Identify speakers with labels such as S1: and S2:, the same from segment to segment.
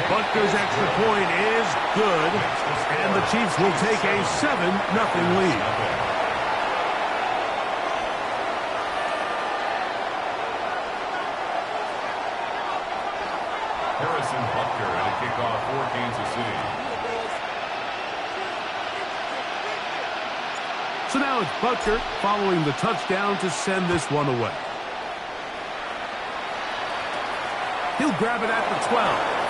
S1: Butker's extra point is good, and the Chiefs will take a 7-0 lead.
S2: Harrison Butker at a kickoff for Kansas City.
S1: So now it's Butker following the touchdown to send this one away. He'll grab it at the 12.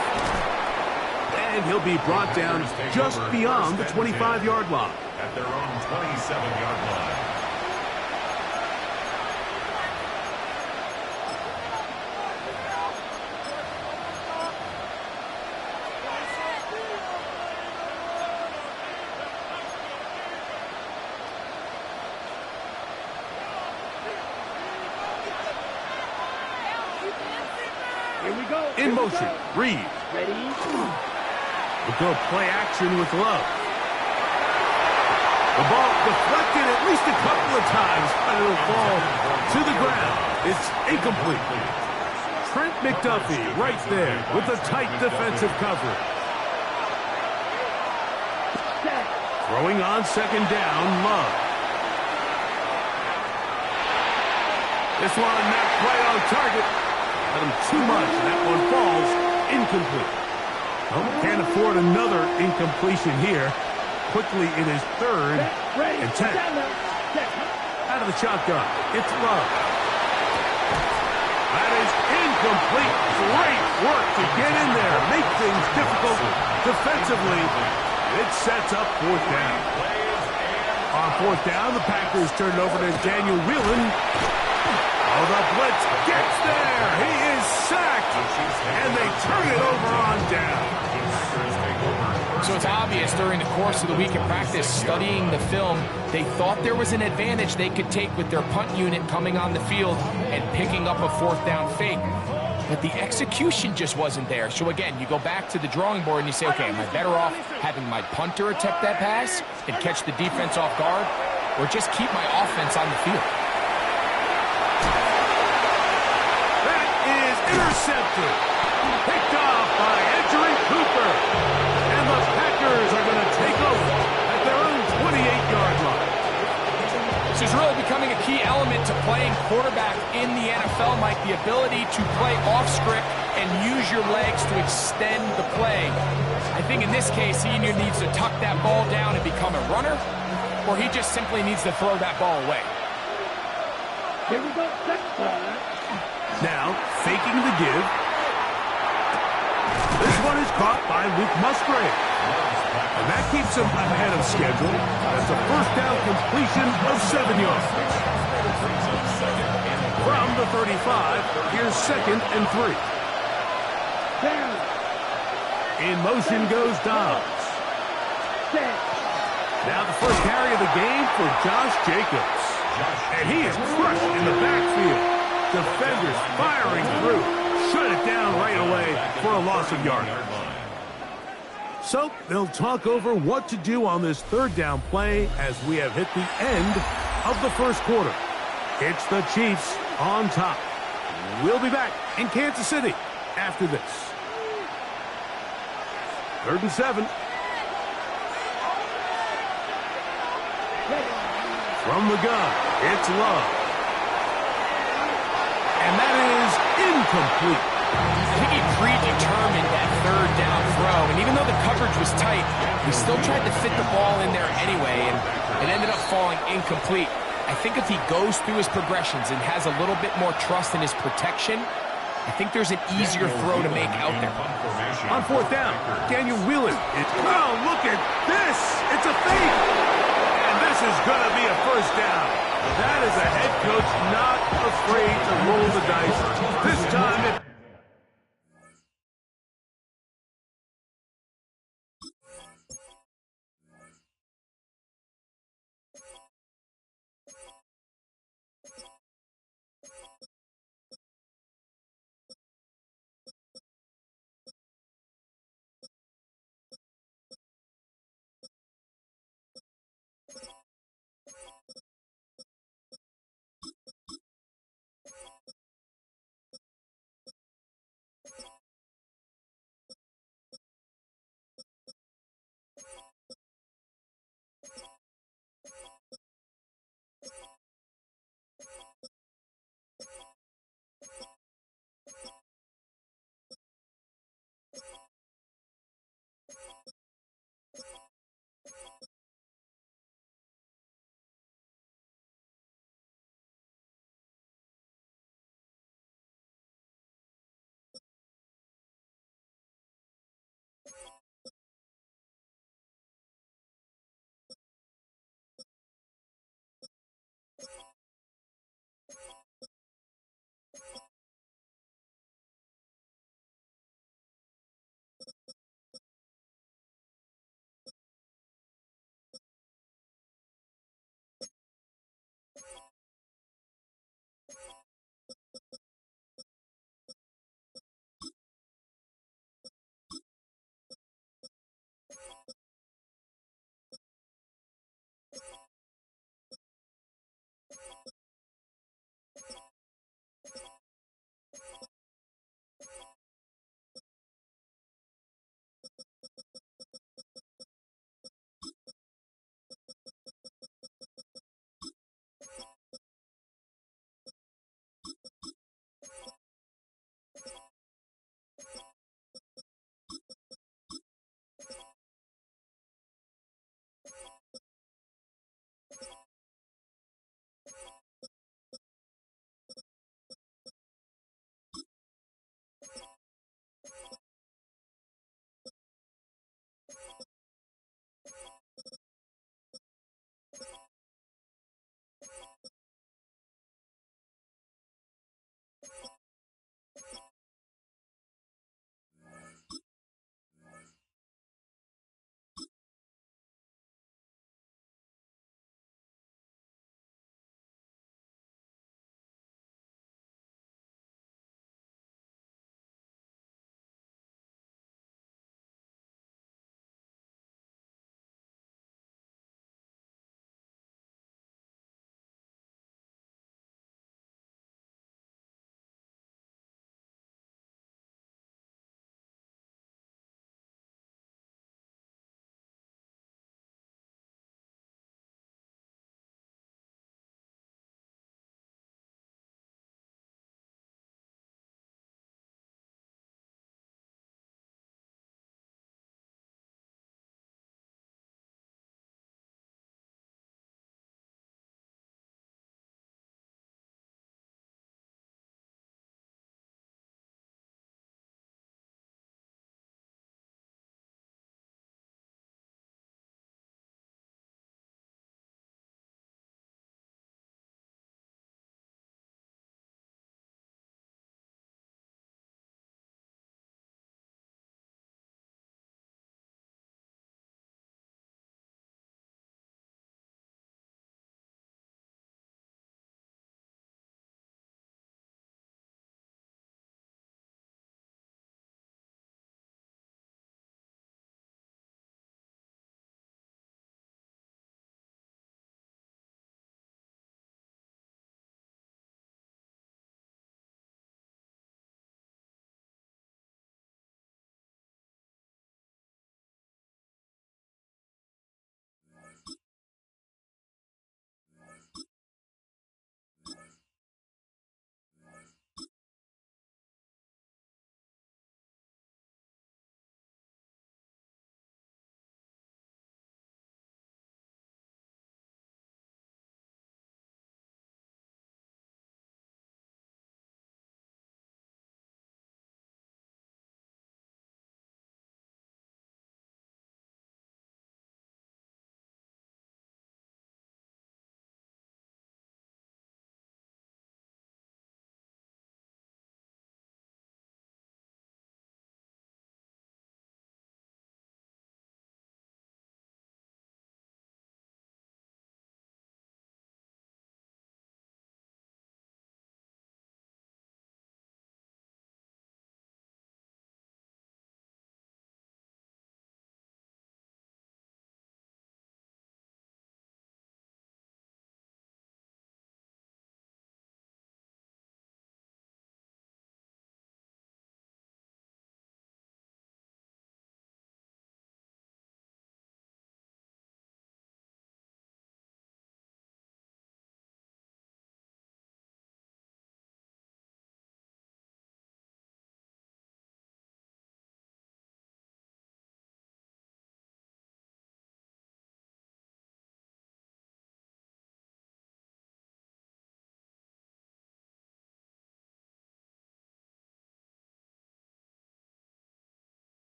S1: And he'll be brought down just beyond the 25-yard line.
S2: At their own 27-yard line.
S1: In motion, Reed.
S3: Ready?
S1: We'll go play action with Love. The ball deflected at least a couple of times, but it'll fall to the ground. It's incomplete. Trent McDuffie right there with a tight defensive coverage. Throwing on second down, Love. This one not quite on target. Got him too much, and that one falls incomplete. Oh, can't afford another incompletion here. Quickly in his third and 10. Out of the shotgun, it's Love. That is incomplete. Great work to get in there, make things difficult defensively. It sets up fourth down. On fourth down, the Packers turn it over to Daniel Whelan. Oh, the blitz gets there. He is sacked, and they turn it over on down.
S4: So it's obvious during the course of the week in practice, studying the film, they thought there was an advantage they could take with their punt unit coming on the field and picking up a fourth down fake. But the execution just wasn't there. So again, you go back to the drawing board and you say, okay, am I better off having my punter attempt that pass and catch the defense off guard, or just keep my offense on the field?
S1: Intercepted. Picked off by Edgerrin Cooper. And the Packers are going to take over at their own 28-yard line.
S4: This is really becoming a key element to playing quarterback in the NFL, Mike, the ability to play off script and use your legs to extend the play. I think in this case, he either needs to tuck that ball down and become a runner, or he just simply needs to throw that ball away.
S3: Here we go.
S1: Now, faking the give. This one is caught by Luke Musgrave. And that keeps him ahead of schedule. That's a first down completion of 7 yards. From the 35, here's 2nd and 3. In motion goes Dobbs. Now the first carry of the game for Josh Jacobs. And he is crushed in the backfield. Defenders firing through. Shut it down right away for a loss of yardage. So they'll talk over what to do on this third down play as we have hit the end of the first quarter. It's the Chiefs on top. We'll be back in Kansas City after this. 3rd and 7. From the gun, it's Love. And that is incomplete.
S4: I think he predetermined that third down throw, and even though the coverage was tight, he still tried to fit the ball in there anyway, and it ended up falling incomplete. I think if he goes through his progressions and has a little bit more trust in his protection, I think there's an easier throw to make out there.
S1: On fourth down, Daniel Whelan. Oh, look at this. It's a fake. And this is going to be a first down. That is a head coach not afraid to roll the dice. This time it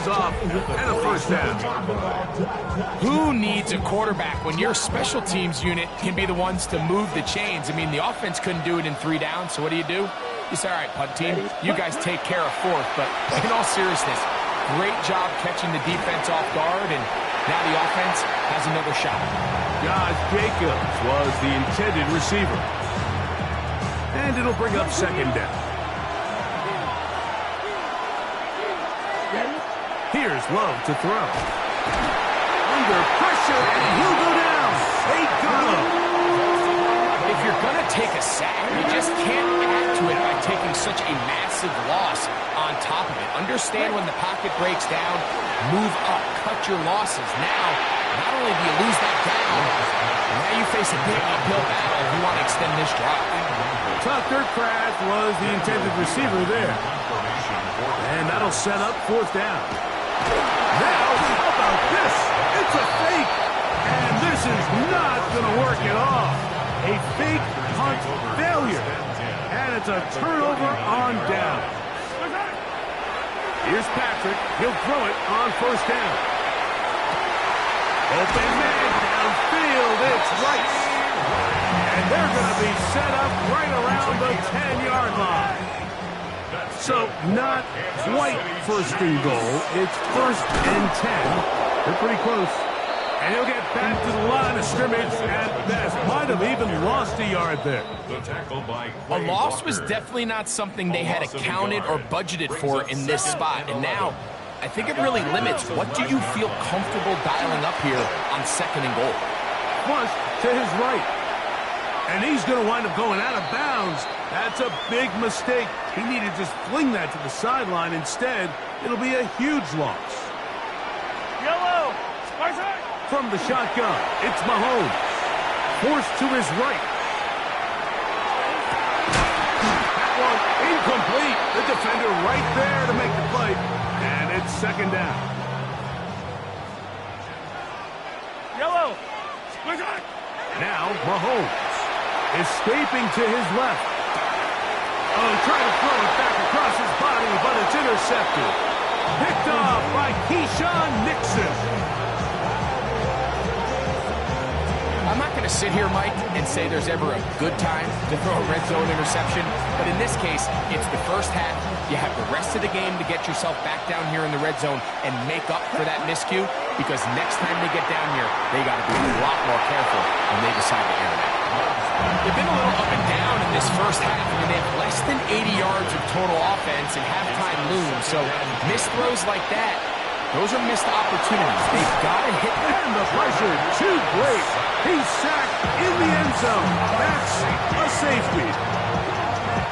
S1: pays off, and a first down.
S4: Who needs a quarterback when your special teams unit can be the ones to move the chains? I mean, the offense couldn't do it in 3 downs, so what do? You say, all right, punt team, you guys take care of 4th. But in all seriousness, great job catching the defense off guard, and now the offense has another shot.
S1: Josh Jacobs was the intended receiver. And it'll bring up second down. Here's Love to throw. Under pressure, and he'll go down. They got him.
S4: If you're going to take a sack, you just can't add to it by taking such a massive loss on top of it. Understand when the pocket breaks down, move up, cut your losses. Now, not only do you lose that down, now you face a big uphill battle if you want to extend this drive.
S1: Tucker Kraft was the intended receiver there. And that'll set up 4th down. Now, how about this? It's a fake. And this is not going to work at all. A fake punt failure. And it's a turnover on down. Here's Patrick. He'll throw it on 1st down. Open man downfield. It's Rice. And they're going to be set up right around the 10-yard line. So not quite 1st and goal. It's 1st and 10. They're pretty close. And he'll get back to the line of scrimmage at best. Might have even lost a yard there.
S4: A loss was definitely not something they had accounted or budgeted for in this spot. And now, I think it really limits what do you feel comfortable dialing up here on 2nd and goal.
S1: Flush to his right. And he's going to wind up going out of bounds. That's a big mistake. He needed to just fling that to the sideline. Instead, it'll be a huge loss.
S3: Yellow.
S1: From the shotgun, it's Mahomes. Forced to his right. That one incomplete. The defender right there to make the play. And it's 2nd down.
S3: Yellow.
S1: Now Mahomes escaping to his left. Oh, trying to throw it back across his body, but it's intercepted. Picked off by Keyshawn Nixon.
S4: I'm not going to sit here, Mike, and say there's ever a good time to throw a red zone interception, but in this case, it's the first half. You have the rest of the game to get yourself back down here in the red zone and make up for that miscue, because next time they get down here, they got to be a lot more careful when they decide to air it out. They've been a little up and down in this first half. I mean, they have less than 80 yards of total offense and halftime looms, so missed throws like that, those are missed opportunities. They've got to hit them.
S1: And the pressure too great. He's sacked in the end zone. That's a safety.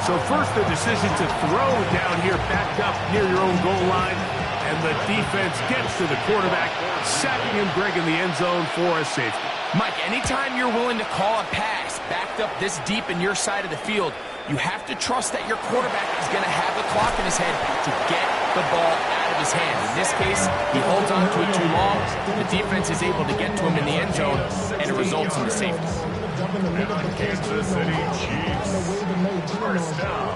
S1: So first the decision to throw down here, backed up near your own goal line. And the defense gets to the quarterback, sacking him, breaking the end zone for a safety.
S4: Mike, anytime you're willing to call a pass backed up this deep in your side of the field, you have to trust that your quarterback is going to have the clock in his head to get the ball out of his hands. In this case, he holds on to it too long. The defense is able to get to him in the end zone, and it results in the safety.
S2: Kansas City Chiefs. 1st down.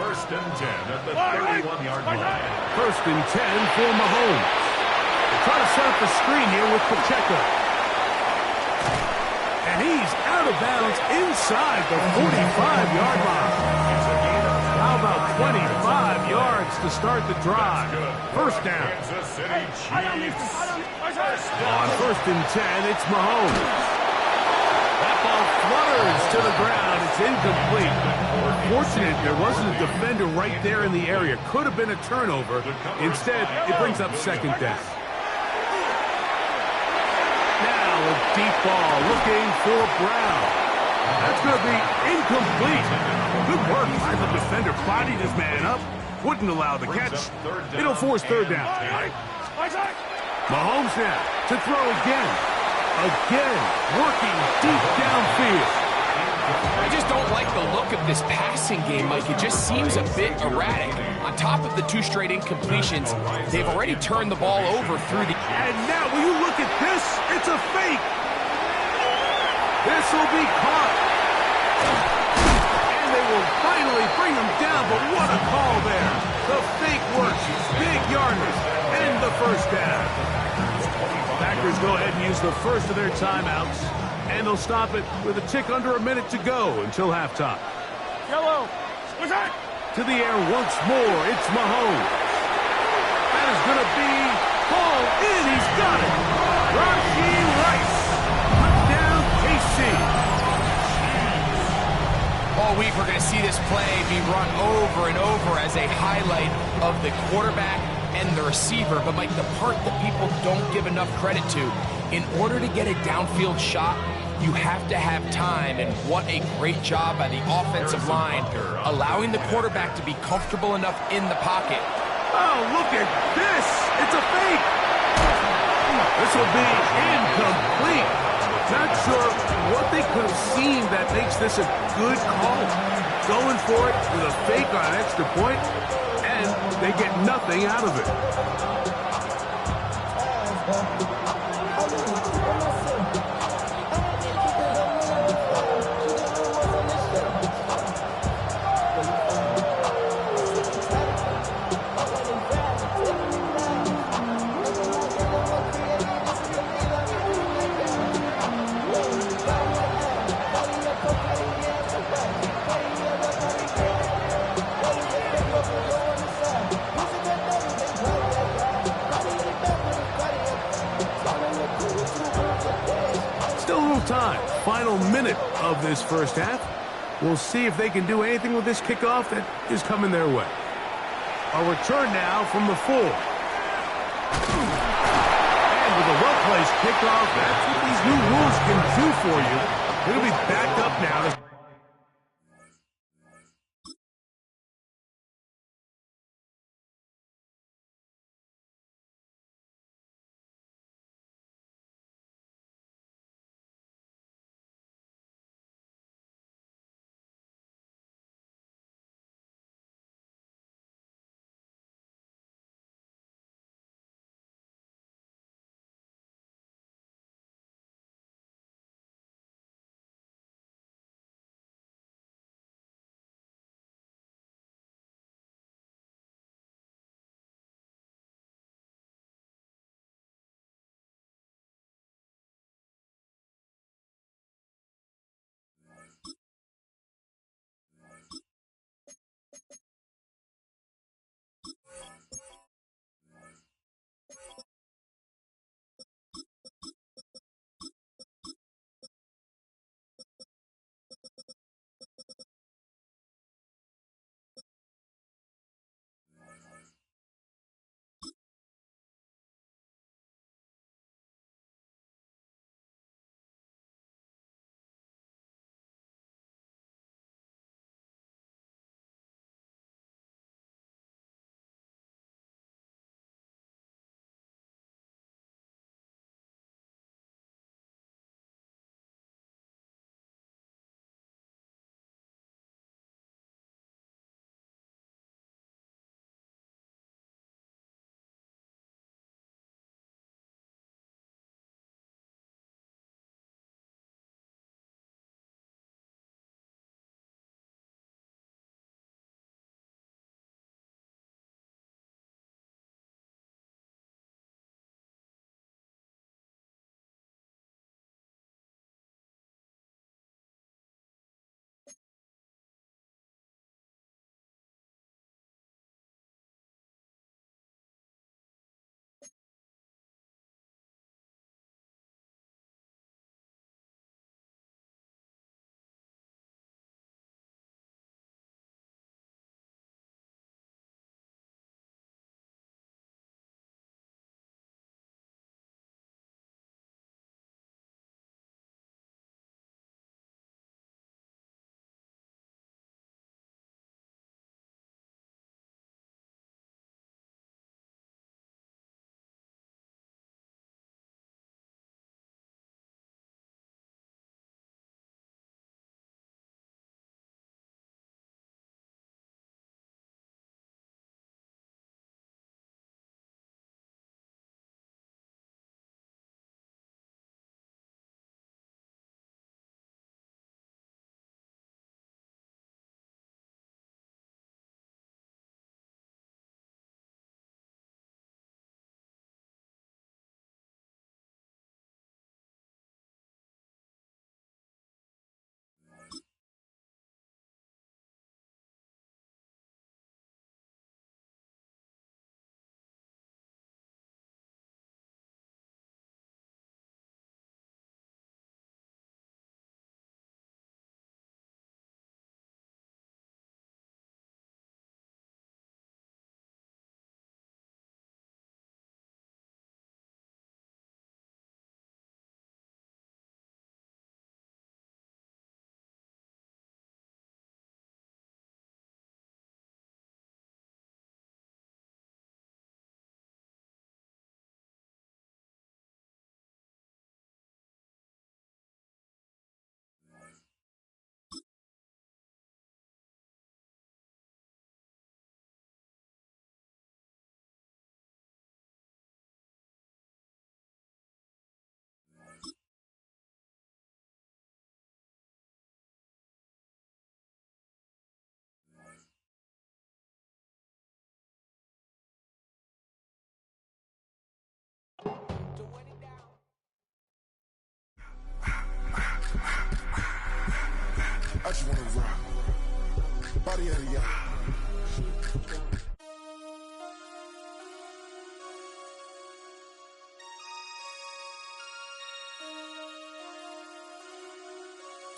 S2: 1st and 10 at the 31-yard line.
S1: 1st and 10 for Mahomes. They try to set up the screen here with Pacheco. And he's out of bounds inside the 45-yard line. How about 25 yards to start the drive? 1st down.
S2: Kansas City Chiefs.
S1: On 1st and 10, it's Mahomes. That ball flutters to the ground. It's incomplete. Fortunate there wasn't a defender right there in the area. Could have been a turnover. Instead, it brings up 2nd down. Now a deep ball looking for Brown. That's going to be incomplete. Good work by the defender. Bodied his man up. Wouldn't allow the catch. It'll force 3rd down. Mahomes now to throw again. Again, working deep downfield.
S4: I just don't like the look of this passing game, Mike. It just seems a bit erratic. On top of the 2 straight incompletions, they've already turned the ball over through the...
S1: And now, will you look at this? It's a fake. This will be caught. And they will finally bring him down, but what a call there. The fake works. Big yardage. And the first down. Packers go ahead and use the first of their timeouts. And they'll stop it with a tick under a minute to go until halftime.
S3: Yellow. What's that?
S1: To the air once more. It's Mahomes. That is going to be hauled in. He's got it. Rashee Rice. Touchdown, KC.
S4: All week we're going to see this play be run over and over as a highlight of the quarterback and the receiver. But, Mike, the part that people don't give enough credit to, in order to get a downfield shot, you have to have time, and what a great job by the offensive line, allowing the quarterback to be comfortable enough in the pocket.
S1: Oh, look at this. It's a fake. This will be incomplete. Not sure what they could have seen that makes this a good call. Going for it with a fake on an extra point, and they get nothing out of it. Time. Final minute of this first half. We'll see if they can do anything with this kickoff that is coming their way. A return now from the 4. And with a well-placed kickoff, that's what these new rules can do for you. It'll be backed up now to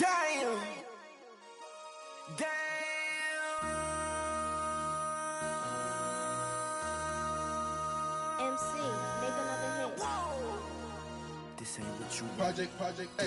S5: Damn. Damn.
S6: MC, make another hit.
S5: This ain't what you Project X.